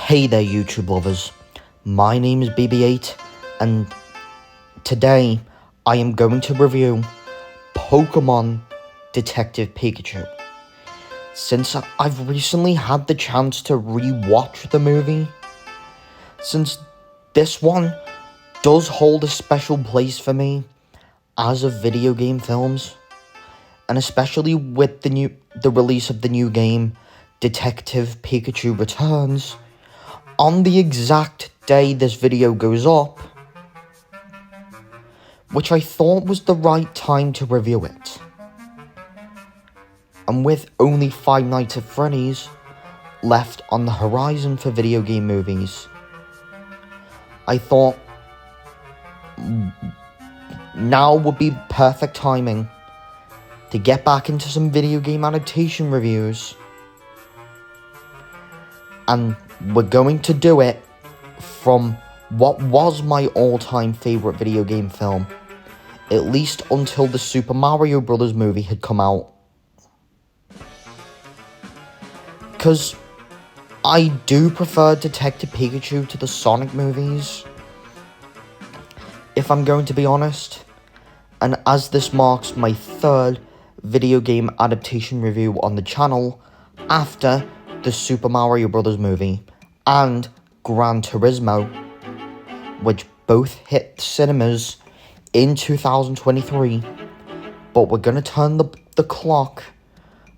Hey there YouTube lovers, my name is BB8 and today I am going to review Pokémon Detective Pikachu. Since I've recently had the chance to re-watch the movie, since this one does hold a special place for me as of video game films, and especially with the release of the new game Detective Pikachu Returns, on the exact day this video goes up, which I thought was the right time to review it. And with only Five Nights at Freddy's left on the horizon for video game movies, I thought now would be perfect timing to get back into some video game adaptation reviews. And we're going to do it from what was my all-time favourite video game film, at least until the Super Mario Bros. Movie had come out. Because I do prefer Detective Pikachu to the Sonic movies, if I'm going to be honest. And as this marks my third video game adaptation review on the channel after the Super Mario Bros. Movie and Gran Turismo, which both hit cinemas in 2023, but we're going to turn the clock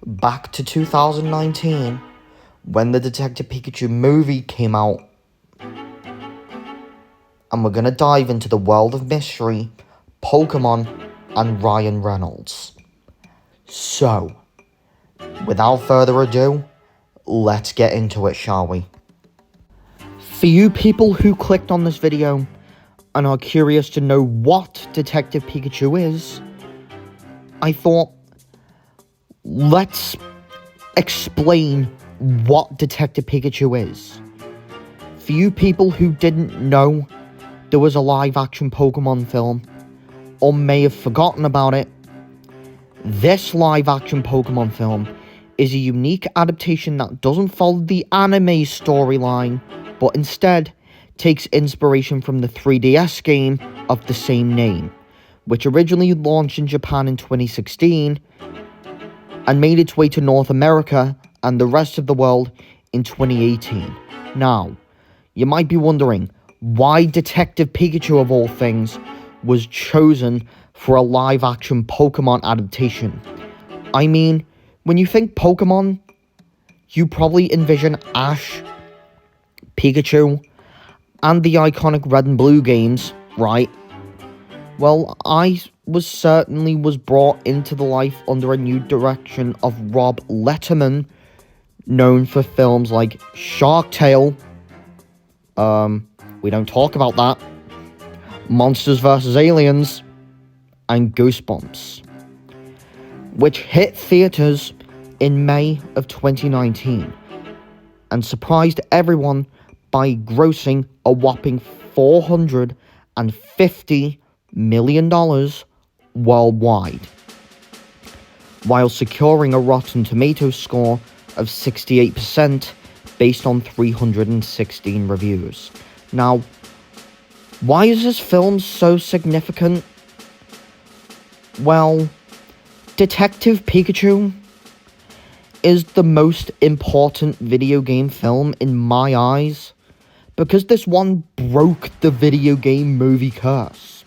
back to 2019 when the Detective Pikachu movie came out, and we're going to dive into the world of mystery, Pokemon, and Ryan Reynolds. So, without further ado, let's get into it, shall we? For you people who clicked on this video and are curious to know what Detective Pikachu is, I thought, let's explain what Detective Pikachu is. For you people who didn't know there was a live-action Pokemon film, or may have forgotten about it, this live-action Pokemon film is a unique adaptation that doesn't follow the anime storyline, but instead takes inspiration from the 3DS game of the same name, which originally launched in Japan in 2016 and made its way to North America and the rest of the world in 2018. Now, you might be wondering why Detective Pikachu, of all things, was chosen for a live-action Pokemon adaptation. I mean, when you think Pokemon, you probably envision Ash, Pikachu, and the iconic Red and Blue games, right? Well, I certainly was brought into the life under a new direction of Rob Letterman, known for films like Shark Tale, we don't talk about that, Monsters vs. Aliens, and Goosebumps, which hit theaters in May of 2019 and surprised everyone by grossing a whopping $450 million worldwide, while securing a Rotten Tomatoes score of 68% based on 316 reviews. Now, why is this film so significant? Well, Detective Pikachu is the most important video game film in my eyes, because this one broke the video game movie curse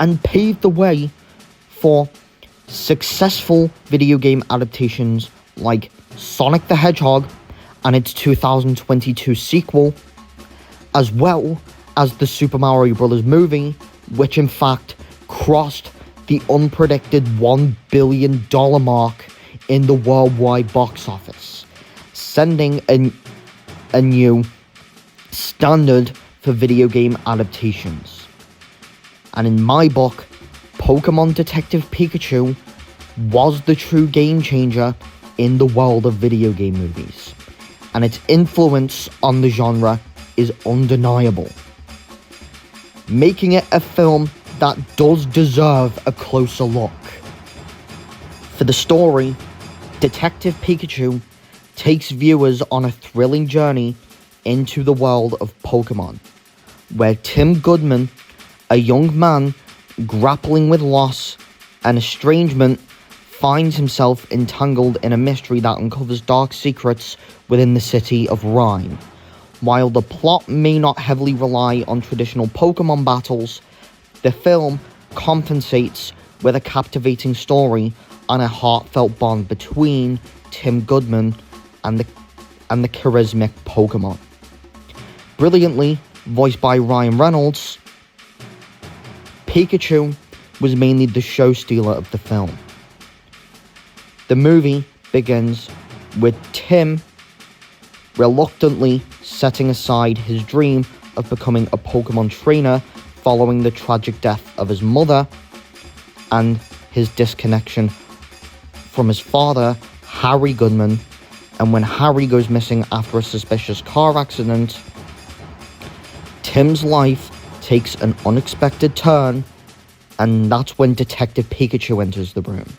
and paved the way for successful video game adaptations like Sonic the Hedgehog and its 2022 sequel, as well as the Super Mario Bros. Movie, which in fact crossed the unpredicted $1 billion mark in the worldwide box office, sending a new standard for video game adaptations. And in my book, Pokémon Detective Pikachu was the true game changer in the world of video game movies, and its influence on the genre is undeniable, making it a film that does deserve a closer look. For the story, Detective Pikachu takes viewers on a thrilling journey into the world of Pokemon, where Tim Goodman, a young man grappling with loss and estrangement, finds himself entangled in a mystery that uncovers dark secrets within the city of Rhyme. While the plot may not heavily rely on traditional Pokemon battles, the film compensates with a captivating story and a heartfelt bond between Tim Goodman and the charismatic Pokemon. Brilliantly voiced by Ryan Reynolds, Pikachu was mainly the show stealer of the film. The movie begins with Tim reluctantly setting aside his dream of becoming a Pokemon trainer following the tragic death of his mother and his disconnection from his father, Harry Goodman. And when Harry goes missing after a suspicious car accident, Tim's life takes an unexpected turn, and that's when Detective Pikachu enters the room.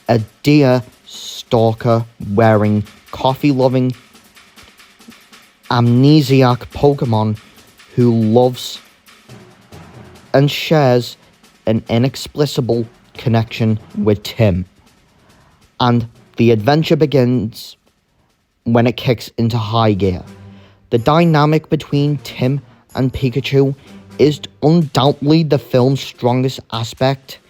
A deer stalker wearing coffee-loving amnesiac Pokemon who loves and shares an inexplicable connection with Tim. And the adventure begins when it kicks into high gear. The dynamic between Tim and Pikachu is undoubtedly the film's strongest aspect,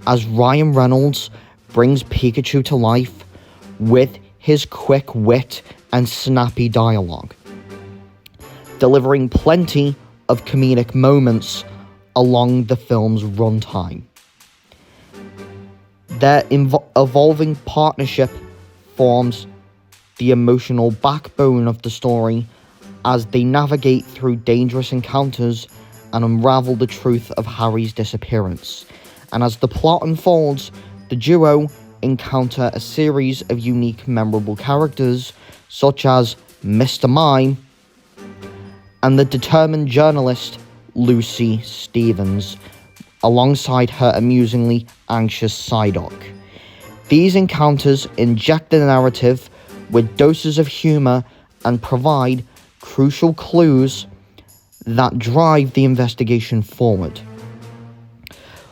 as Ryan Reynolds brings Pikachu to life with his quick wit and snappy dialogue, delivering plenty of comedic moments along the film's runtime. Their evolving partnership forms the emotional backbone of the story as they navigate through dangerous encounters and unravel the truth of Harry's disappearance. And as the plot unfolds, the duo encounter a series of unique, memorable characters, such as Mr. Mime and the determined journalist Lucy Stevens, alongside her amusingly anxious Psyduck. These encounters inject the narrative with doses of humor and provide crucial clues that drive the investigation forward.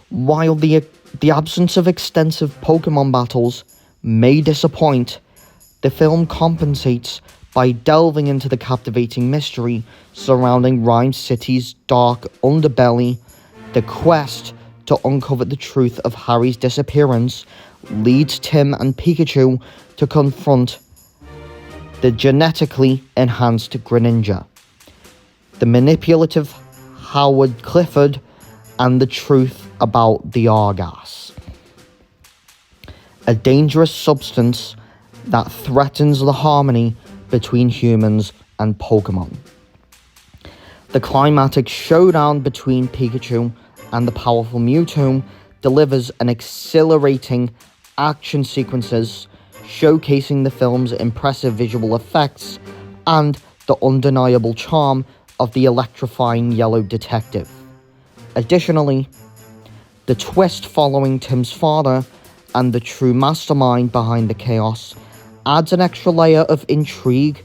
While the absence of extensive Pokemon battles may disappoint, the film compensates by delving into the captivating mystery surrounding Rhyme City's dark underbelly. The quest to uncover the truth of Harry's disappearance leads Tim and Pikachu to confront the genetically enhanced Greninja, the manipulative Howard Clifford, and the truth about the Argas, a dangerous substance that threatens the harmony between humans and Pokemon. The climatic showdown between Pikachu and the powerful Mewtwo delivers an exhilarating action sequences, showcasing the film's impressive visual effects and the undeniable charm of the electrifying yellow detective. Additionally, the twist following Tim's father and the true mastermind behind the chaos adds an extra layer of intrigue,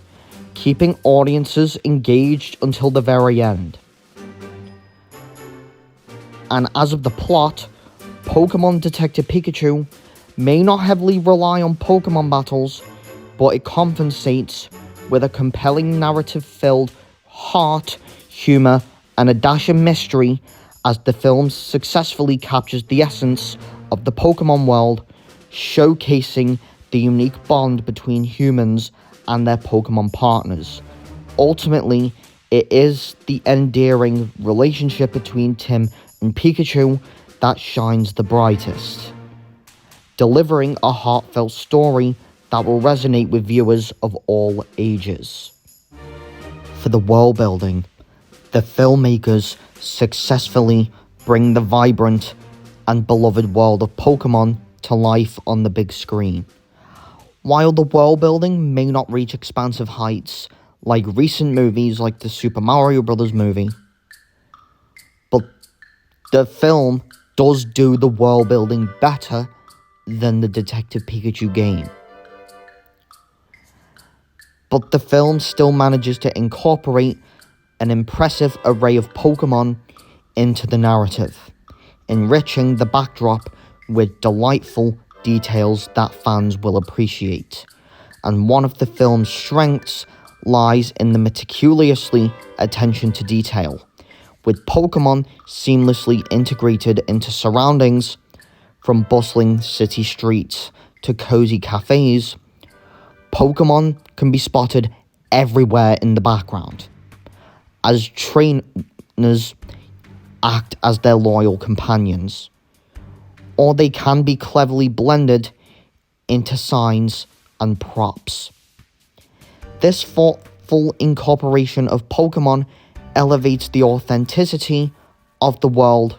keeping audiences engaged until the very end. And as of the plot, Pokemon Detective Pikachu may not heavily rely on Pokemon battles, but it compensates with a compelling narrative-filled heart, humor, and a dash of mystery as the film successfully captures the essence of the Pokemon world, showcasing the unique bond between humans and their Pokemon partners. Ultimately, it is the endearing relationship between Tim and Pikachu that shines the brightest, delivering a heartfelt story that will resonate with viewers of all ages. For the world building, the filmmakers successfully bring the vibrant and beloved world of Pokemon to life on the big screen. While the world building may not reach expansive heights like recent movies like the Super Mario Bros. Movie, but the film does do the world building better than the Detective Pikachu game. but the film still manages to incorporate an impressive array of Pokémon into the narrative, enriching the backdrop with delightful details that fans will appreciate. And one of the film's strengths lies in the meticulously attention to detail, with Pokémon seamlessly integrated into surroundings, from bustling city streets to cozy cafes. Pokémon can be spotted everywhere in the background, as trainers act as their loyal companions, or they can be cleverly blended into signs and props. This thoughtful incorporation of Pokémon elevates the authenticity of the world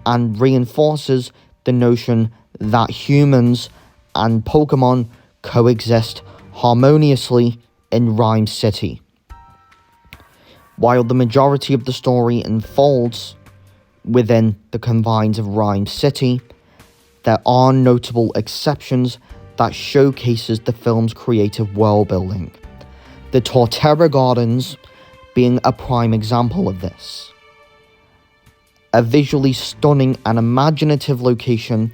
and reinforces the notion that humans and Pokémon coexist harmoniously in Rhyme City. While the majority of the story unfolds within the confines of Rhyme City, there are notable exceptions that showcases the film's creative world building, the Torterra Gardens being a prime example of this. A visually stunning and imaginative location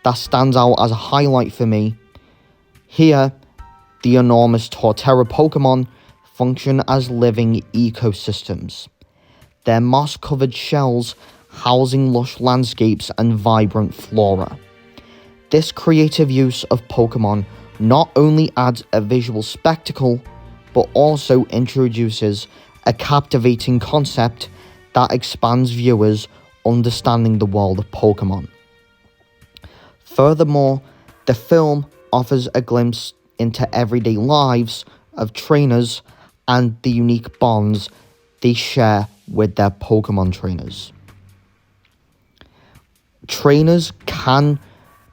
that stands out as a highlight for me. Here, the enormous Torterra Pokémon function as living ecosystems, their moss-covered shells housing lush landscapes and vibrant flora. This creative use of Pokémon not only adds a visual spectacle, but also introduces a captivating concept that expands viewers' understanding the world of Pokémon. Furthermore, the film offers a glimpse into everyday lives of trainers and the unique bonds they share with their Pokémon trainers. Trainers can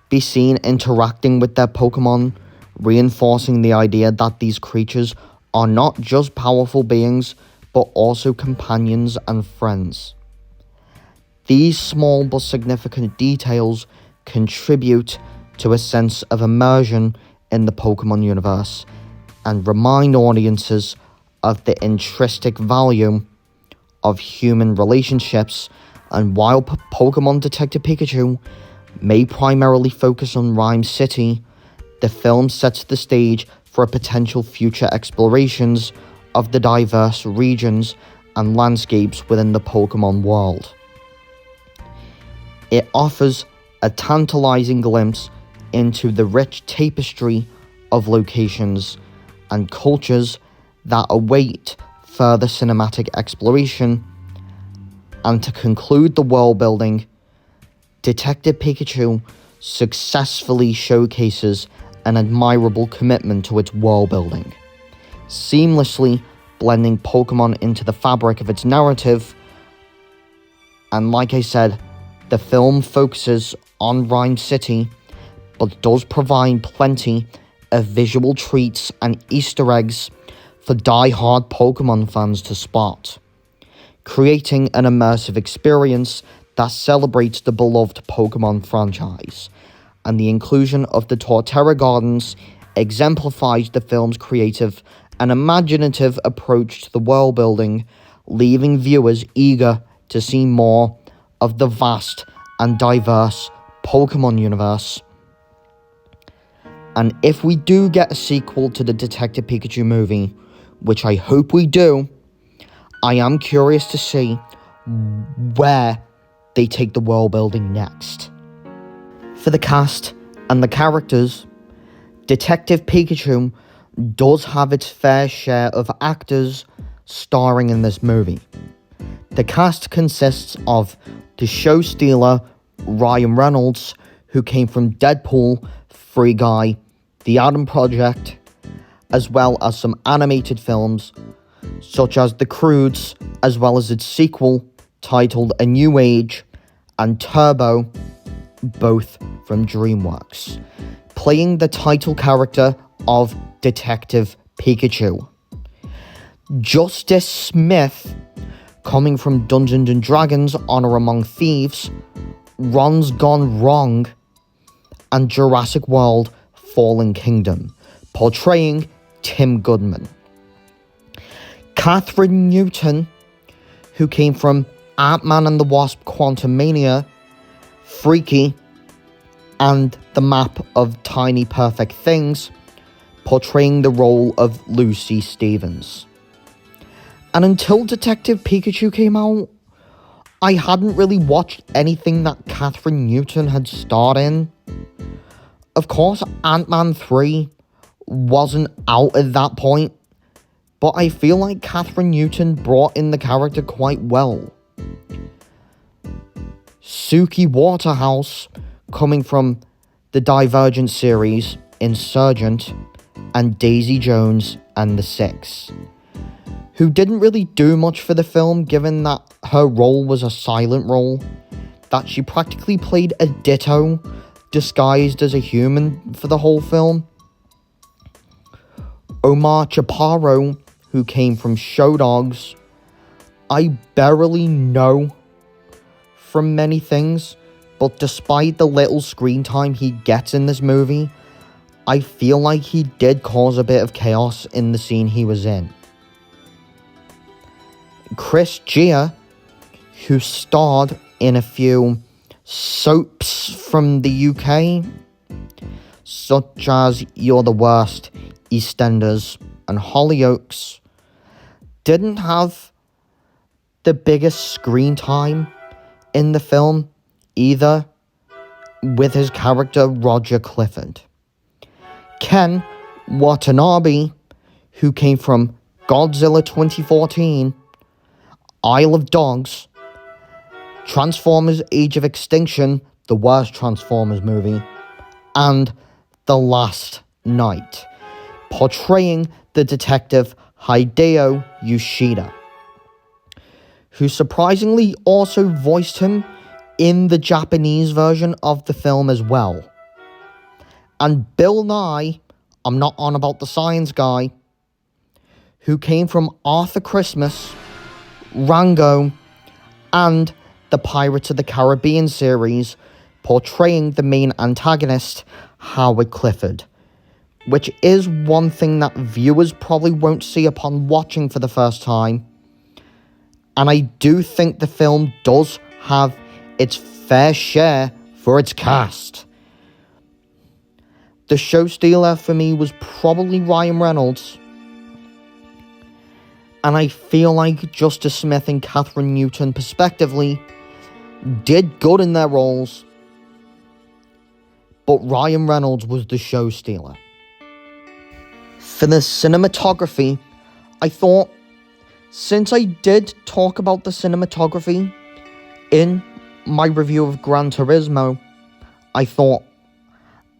be seen interacting with their Pokémon, reinforcing the idea that these creatures are not just powerful beings, but also companions and friends. These small but significant details contribute to a sense of immersion in the Pokémon universe and remind audiences of the intrinsic value of human relationships. And while Pokémon Detective Pikachu may primarily focus on Rhyme City, the film sets the stage for potential future explorations of the diverse regions and landscapes within the Pokémon world. It offers a tantalizing glimpse into the rich tapestry of locations and cultures that await further cinematic exploration. And to conclude the world building, Detective Pikachu successfully showcases an admirable commitment to its world building, seamlessly blending Pokemon into the fabric of its narrative. And like I said, the film focuses on Rhyme City, but does provide plenty of visual treats and Easter eggs for die-hard Pokemon fans to spot, creating an immersive experience that celebrates the beloved Pokemon franchise. And the inclusion of the Torterra Gardens exemplifies the film's creative and imaginative approach to the world building, leaving viewers eager to see more of the vast and diverse Pokemon universe. And if we do get a sequel to the Detective Pikachu movie, which I hope we do, I am curious to see where they take the world building next. For the cast and the characters, Detective Pikachu does have its fair share of actors starring in this movie. The cast consists of the show stealer Ryan Reynolds, who came from Deadpool, Free Guy, The Adam Project, as well as some animated films such as The Croods, as well as its sequel titled A New Age, and Turbo, both from DreamWorks, playing the title character of Detective Pikachu. Justice Smith, coming from Dungeons & Dragons Honor Among Thieves, Ron's Gone Wrong, and Jurassic World Fallen Kingdom, portraying Tim Goodman. Catherine Newton, who came from Ant-Man and the Wasp: Quantumania, Freaky, and The Map of Tiny Perfect Things, portraying the role of Lucy Stevens. And until Detective Pikachu came out, I hadn't really watched anything that Catherine Newton had starred in. Of course, Ant-Man 3 wasn't out at that point, but I feel like Catherine Newton brought in the character quite well. Suki Waterhouse, coming from the Divergent series, Insurgent, and Daisy Jones and the Six, who didn't really do much for the film given that her role was a silent role, that she practically played a Ditto disguised as a human for the whole film. Omar Chaparro, who came from Show Dogs, I barely know from many things, but despite the little screen time he gets in this movie, I feel like he did cause a bit of chaos in the scene he was in. Chris Gia, who starred in a few soaps from the UK, such as You're the Worst, EastEnders, and Hollyoaks, didn't have the biggest screen time in the film either, with his character Roger Clifford. Ken Watanabe, who came from Godzilla 2014, Isle of Dogs, Transformers Age of Extinction, the worst Transformers movie, and The Last Night, portraying the detective Hideo Yoshida, who surprisingly also voiced him in the Japanese version of the film as well. And Bill Nye, I'm not on about the science guy, who came from Arthur Christmas, Rango, and the Pirates of the Caribbean series, portraying the main antagonist, Howard Clifford, which is one thing that viewers probably won't see upon watching for the first time. And I do think the film does have its fair share for its cast. The show stealer for me was probably Ryan Reynolds, and I feel like Justice Smith and Catherine Newton, respectively, did good in their roles, but Ryan Reynolds was the show stealer. For the cinematography, I thought, since I did talk about the cinematography in my review of Gran Turismo, I thought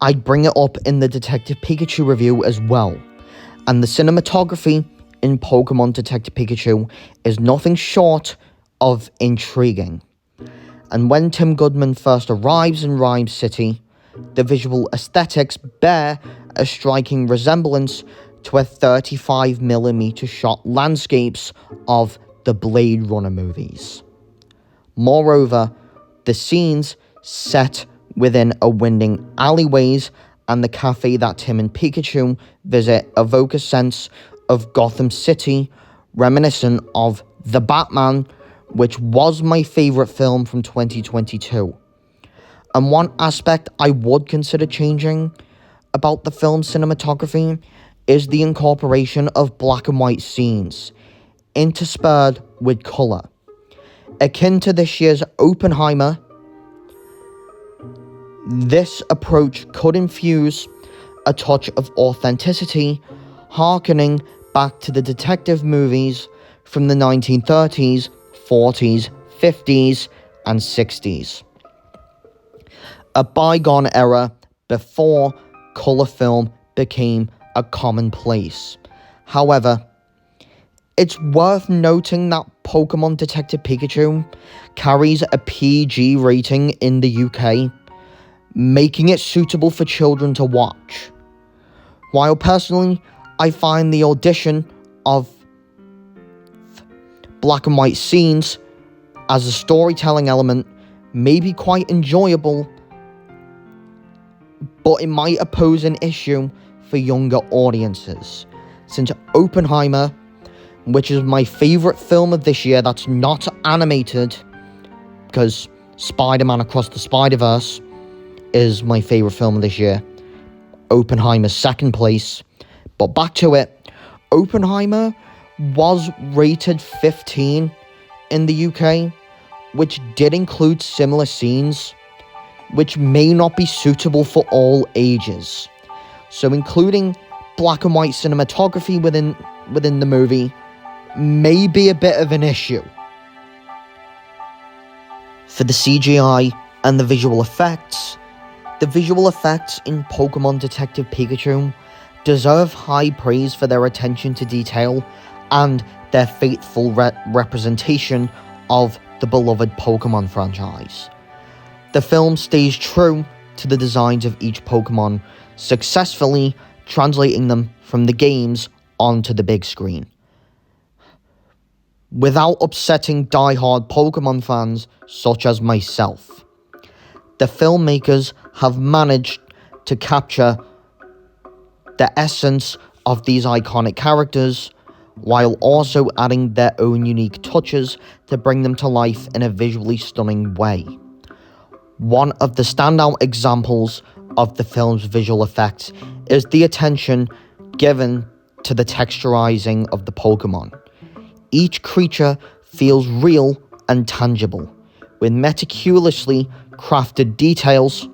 I'd bring it up in the Detective Pikachu review as well. And the cinematography in Pokemon Detective Pikachu is nothing short of intriguing. And when Tim Goodman first arrives in Rhyme City, the visual aesthetics bear a striking resemblance to a 35mm shot landscapes of the Blade Runner movies. Moreover, the scenes set within a winding alleyways and the cafe that Tim and Pikachu visit evoke a sense of Gotham City, reminiscent of The Batman, which was my favourite film from 2022. And one aspect I would consider changing about the film's cinematography is the incorporation of black and white scenes, interspersed with colour. Akin to this year's Oppenheimer, this approach could infuse a touch of authenticity, harkening back to the detective movies from the 1930s, 40s, 50s, and 60s. A bygone era before colour film became a commonplace. However, it's worth noting that Pokemon Detective Pikachu carries a PG rating in the UK, making it suitable for children to watch. While personally, I find the audition of black and white scenes as a storytelling element may be quite enjoyable, but it might pose an issue for younger audiences. since Oppenheimer, which is my favourite film of this year that's not animated, because Spider-Man Across the Spider-Verse is my favourite film of this year. Oppenheimer's second place. But back to it, Oppenheimer was rated 15 in the UK, which did include similar scenes, which may not be suitable for all ages. So including black and white cinematography within the movie may be a bit of an issue. For the CGI and the visual effects in Pokémon Detective Pikachu deserve high praise for their attention to detail and their faithful representation of the beloved Pokémon franchise. The film stays true to the designs of each Pokémon, successfully translating them from the games onto the big screen, without upsetting die-hard Pokémon fans such as myself. The filmmakers have managed to capture the essence of these iconic characters, while also adding their own unique touches to bring them to life in a visually stunning way. One of the standout examples of the film's visual effects is the attention given to the texturizing of the Pokémon. Each creature feels real and tangible, with meticulously crafted details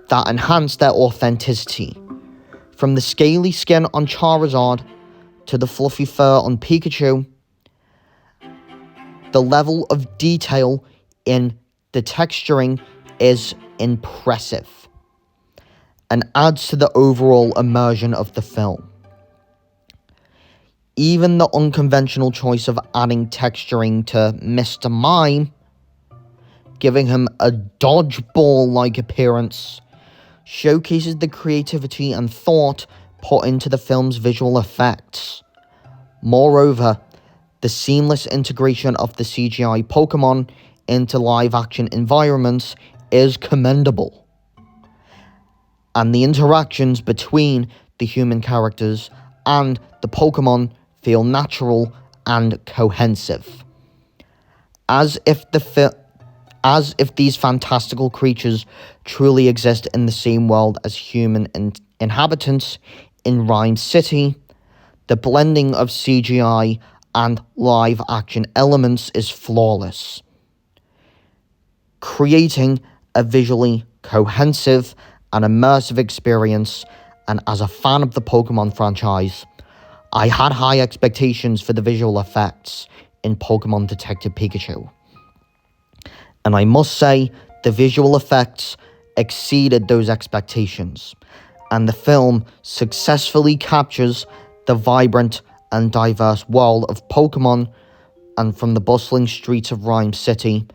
that enhance their authenticity. From the scaly skin on Charizard to the fluffy fur on Pikachu, the level of detail in the texturing is impressive and adds to the overall immersion of the film. Even the unconventional choice of adding texturing to Mr. Mime, giving him a dodgeball-like appearance, showcases the creativity and thought put into the film's visual effects. Moreover, the seamless integration of the CGI Pokémon into live-action environments is commendable, and the interactions between the human characters and the Pokémon feel natural and cohesive, as if these fantastical creatures truly exist in the same world as human inhabitants in Rhyme City. The blending of CGI and live-action elements is flawless, creating a visually cohesive and immersive experience. And as a fan of the Pokemon franchise, I had high expectations for the visual effects in Pokemon Detective Pikachu. And I must say, the visual effects exceeded those expectations, and the film successfully captures the vibrant and diverse world of Pokemon, and from the bustling streets of Rhyme City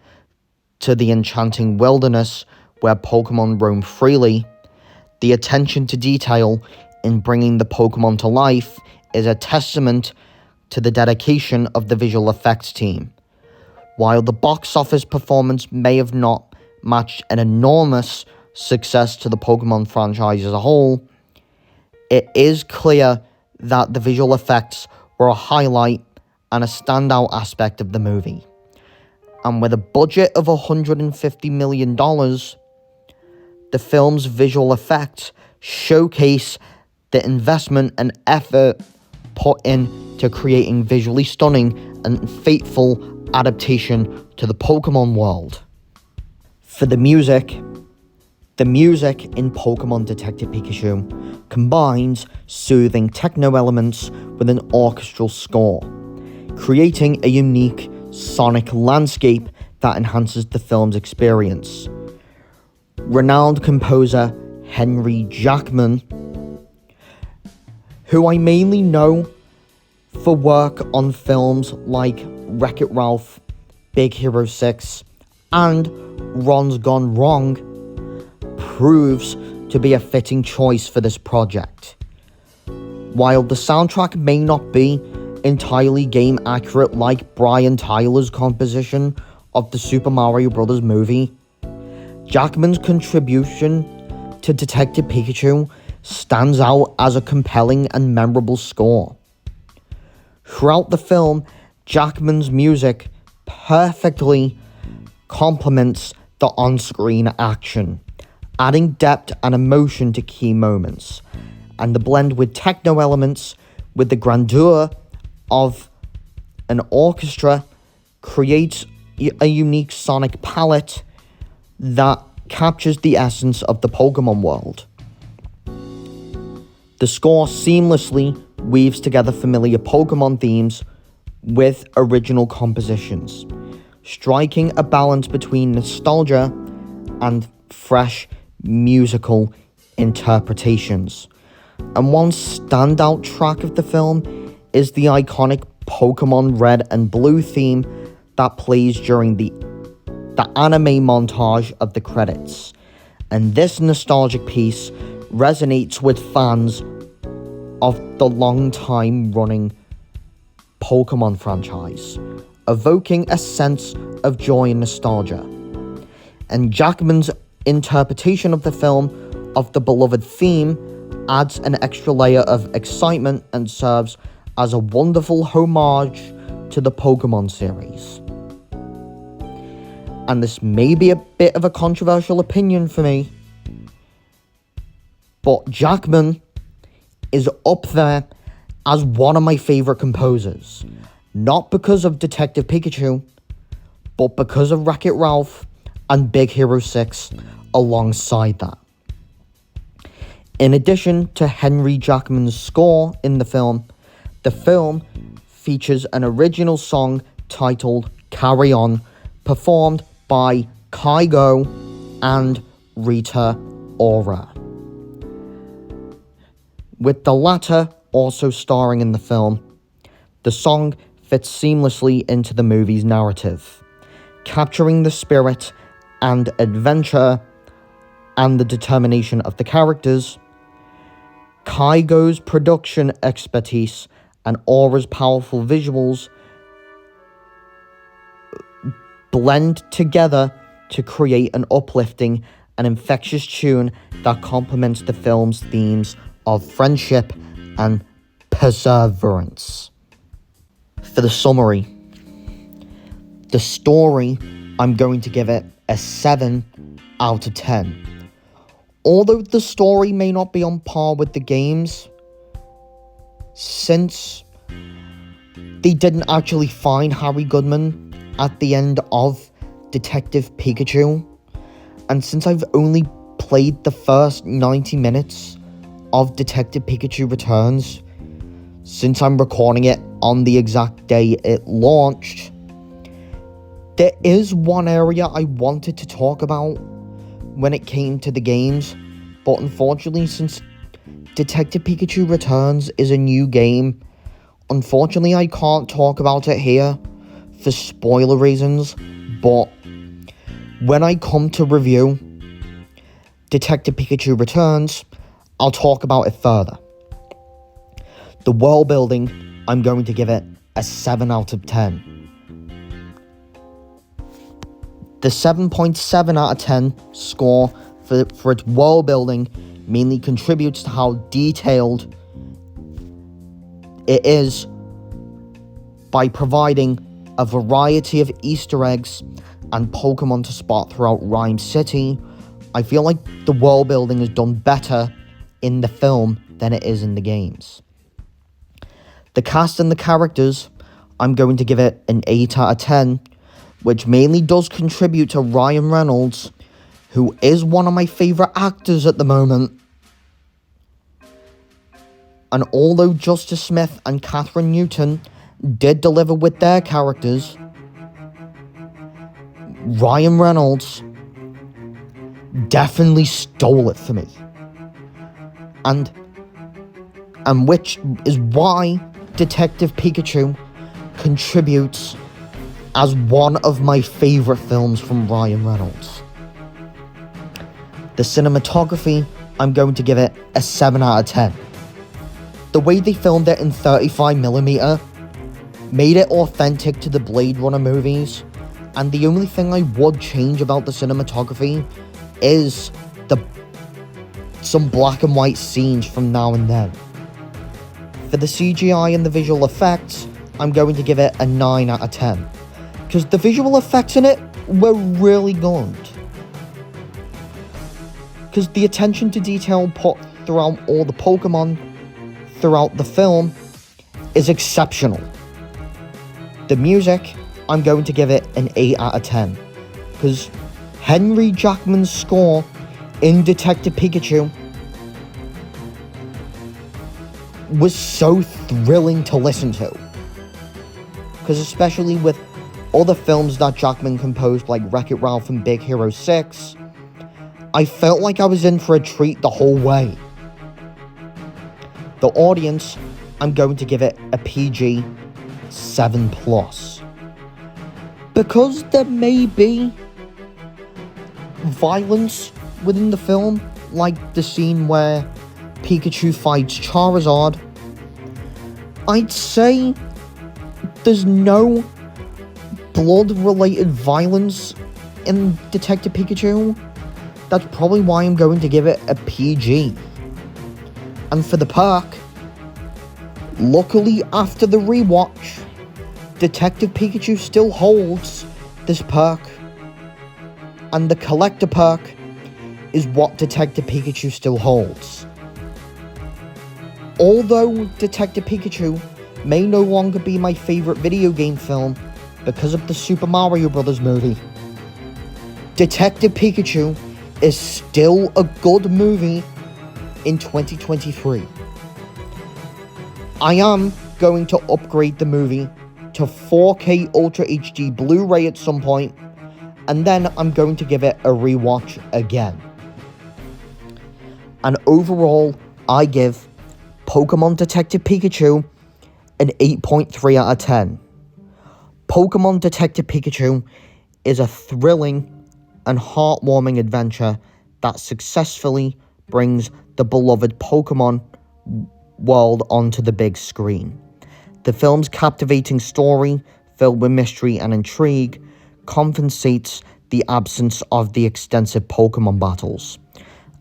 to the enchanting wilderness where Pokemon roam freely, the attention to detail in bringing the Pokemon to life is a testament to the dedication of the visual effects team. While the box office performance may have not matched an enormous success to the Pokemon franchise as a whole, it is clear that the visual effects were a highlight and a standout aspect of the movie. And with a budget of $150 million, the film's visual effects showcase the investment and effort put into creating visually stunning and faithful adaptation to the Pokemon world. For the music in Pokemon Detective Pikachu combines soothing techno elements with an orchestral score, creating a unique sonic landscape that enhances the film's experience. Renowned composer Henry Jackman, who I mainly know for work on films like Wreck-It Ralph, Big Hero 6, and Ron's Gone Wrong, proves to be a fitting choice for this project. While the soundtrack may not be entirely game accurate like Brian Tyler's composition of the Super Mario Bros. Movie, Jackman's contribution to Detective Pikachu stands out as a compelling and memorable score. Throughout the film, Jackman's music perfectly complements the on-screen action, adding depth and emotion to key moments, and the blend with techno elements with the grandeur of an orchestra creates a unique sonic palette that captures the essence of the Pokemon world. The score seamlessly weaves together familiar Pokemon themes with original compositions, striking a balance between nostalgia and fresh musical interpretations. And one standout track of the film is the iconic Pokemon Red and Blue theme that plays during the anime montage of the credits. And this nostalgic piece resonates with fans of the long-time running Pokemon franchise, evoking a sense of joy and nostalgia. And Jackman's interpretation of the film of the beloved theme adds an extra layer of excitement and serves as a wonderful homage to the Pokemon series. And this may be a bit of a controversial opinion for me, but Jackman is up there as one of my favourite composers. Not because of Detective Pikachu, but because of Wreck-It Ralph and Big Hero 6 alongside that. In addition to Henry Jackman's score in the film features an original song titled Carry On, performed by Kygo and Rita Ora, with the latter also starring in the film. The song fits seamlessly into the movie's narrative, capturing the spirit and adventure and the determination of the characters. Kygo's production expertise and Aura's powerful visuals blend together to create an uplifting and infectious tune that complements the film's themes of friendship and perseverance. For the summary, the story, I'm going to give it a 7 out of 10. Although the story may not be on par with the games, since they didn't actually find Harry Goodman at the end of Detective Pikachu, and since I've only played the first 90 minutes of Detective Pikachu Returns, since I'm recording it on the exact day it launched, there is one area I wanted to talk about when it came to the games, but unfortunately, since Detective Pikachu Returns is a new game, unfortunately I can't talk about it here for spoiler reasons. But when I come to review Detective Pikachu Returns, I'll talk about it further. The world building, I'm going to give it a 7 out of 10. The 7.7 out of 10 score for its world building mainly contributes to how detailed it is by providing a variety of Easter eggs and Pokemon to spot throughout Rhyme City. I feel like the world building is done better in the film than it is in the games. The cast and the characters, I'm going to give it an 8 out of 10, which mainly does contribute to Ryan Reynolds, who is one of my favourite actors at the moment. And although Justice Smith and Catherine Newton did deliver with their characters, Ryan Reynolds definitely stole it for me. And which is why Detective Pikachu contributes as one of my favourite films from Ryan Reynolds. The cinematography, I'm going to give it a 7 out of 10. The way they filmed it in 35mm made it authentic to the Blade Runner movies, and the only thing I would change about the cinematography is some black and white scenes from now and then. For the CGI and the visual effects, I'm going to give it a 9 out of 10. Because the visual effects in it were really good. Because the attention to detail put throughout all the Pokemon throughout the film is exceptional. The music, I'm going to give it an 8 out of 10. Because Henry Jackman's score in Detective Pikachu was so thrilling to listen to. Because especially with other films that Jackman composed, like Wreck-It Ralph and Big Hero 6, I felt like I was in for a treat the whole way. The audience, I'm going to give it a PG 7+. Because there may be violence within the film, like the scene where Pikachu fights Charizard, I'd say there's no blood-related violence in Detective Pikachu. That's probably why I'm going to give it a PG. And for the perk, luckily after the rewatch, Detective Pikachu still holds this perk. And the collector perk is what Detective Pikachu still holds. Although Detective Pikachu may no longer be my favourite video game film because of the Super Mario Bros. Movie, Detective Pikachu is still a good movie in 2023. I am going to upgrade the movie to 4K Ultra HD Blu-ray at some point, and then I'm going to give it a rewatch again. And overall, I give Pokemon Detective Pikachu an 8.3 out of 10. Pokemon Detective Pikachu is a thrilling and heartwarming adventure that successfully brings the beloved Pokemon world onto the big screen. The film's captivating story, filled with mystery and intrigue, compensates the absence of the extensive Pokemon battles.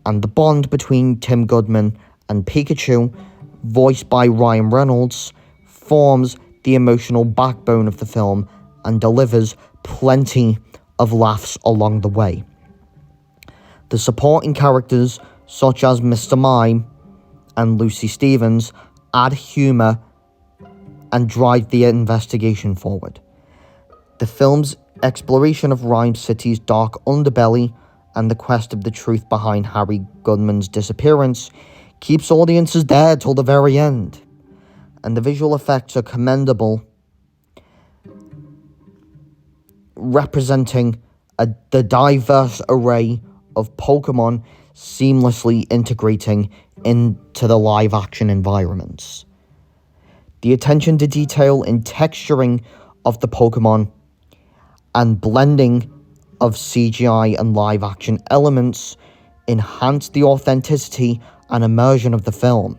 And the bond between Tim Goodman and Pikachu, voiced by Ryan Reynolds, forms the emotional backbone of the film and delivers plenty of laughs along the way. The supporting characters, such as Mr. Mime and Lucy Stevens, add humour and drive the investigation forward. The film's exploration of Rhyme City's dark underbelly and the quest of the truth behind Harry Goodman's disappearance keeps audiences there till the very end. And the visual effects are commendable, representing the diverse array of Pokemon seamlessly integrating into the live-action environments. The attention to detail in texturing of the Pokemon and blending of CGI and live-action elements enhance the authenticity and immersion of the film.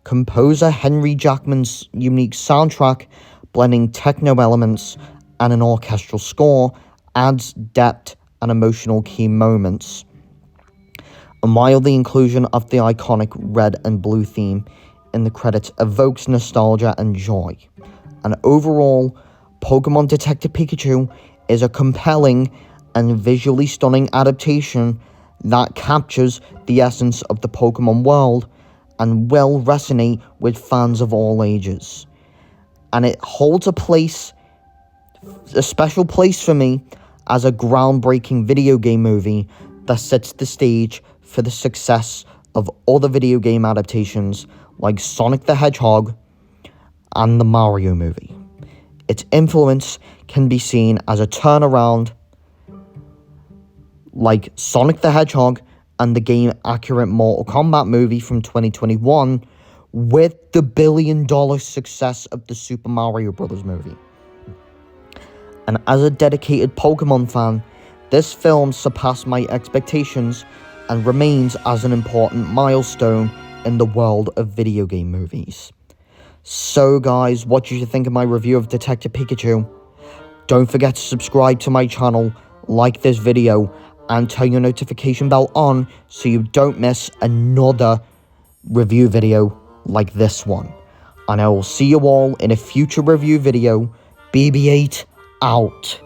Composer Henry Jackman's unique soundtrack, blending techno elements and an orchestral score, adds depth and emotional key moments. And while the inclusion of the iconic red and blue theme in the credits evokes nostalgia and joy. And overall, Pokemon Detective Pikachu is a compelling and visually stunning adaptation that captures the essence of the Pokemon world and will resonate with fans of all ages. And it holds a special place for me as a groundbreaking video game movie that sets the stage for the success of other video game adaptations like Sonic the Hedgehog and the Mario movie. Its influence can be seen as a turnaround like Sonic the Hedgehog and the game-accurate Mortal Kombat movie from 2021 with the billion-dollar success of the Super Mario Bros. Movie. And as a dedicated Pokemon fan, this film surpassed my expectations and remains as an important milestone in the world of video game movies. So guys, what did you think of my review of Detective Pikachu? Don't forget to subscribe to my channel, like this video, and turn your notification bell on so you don't miss another review video like this one. And I will see you all in a future review video. BB8 out.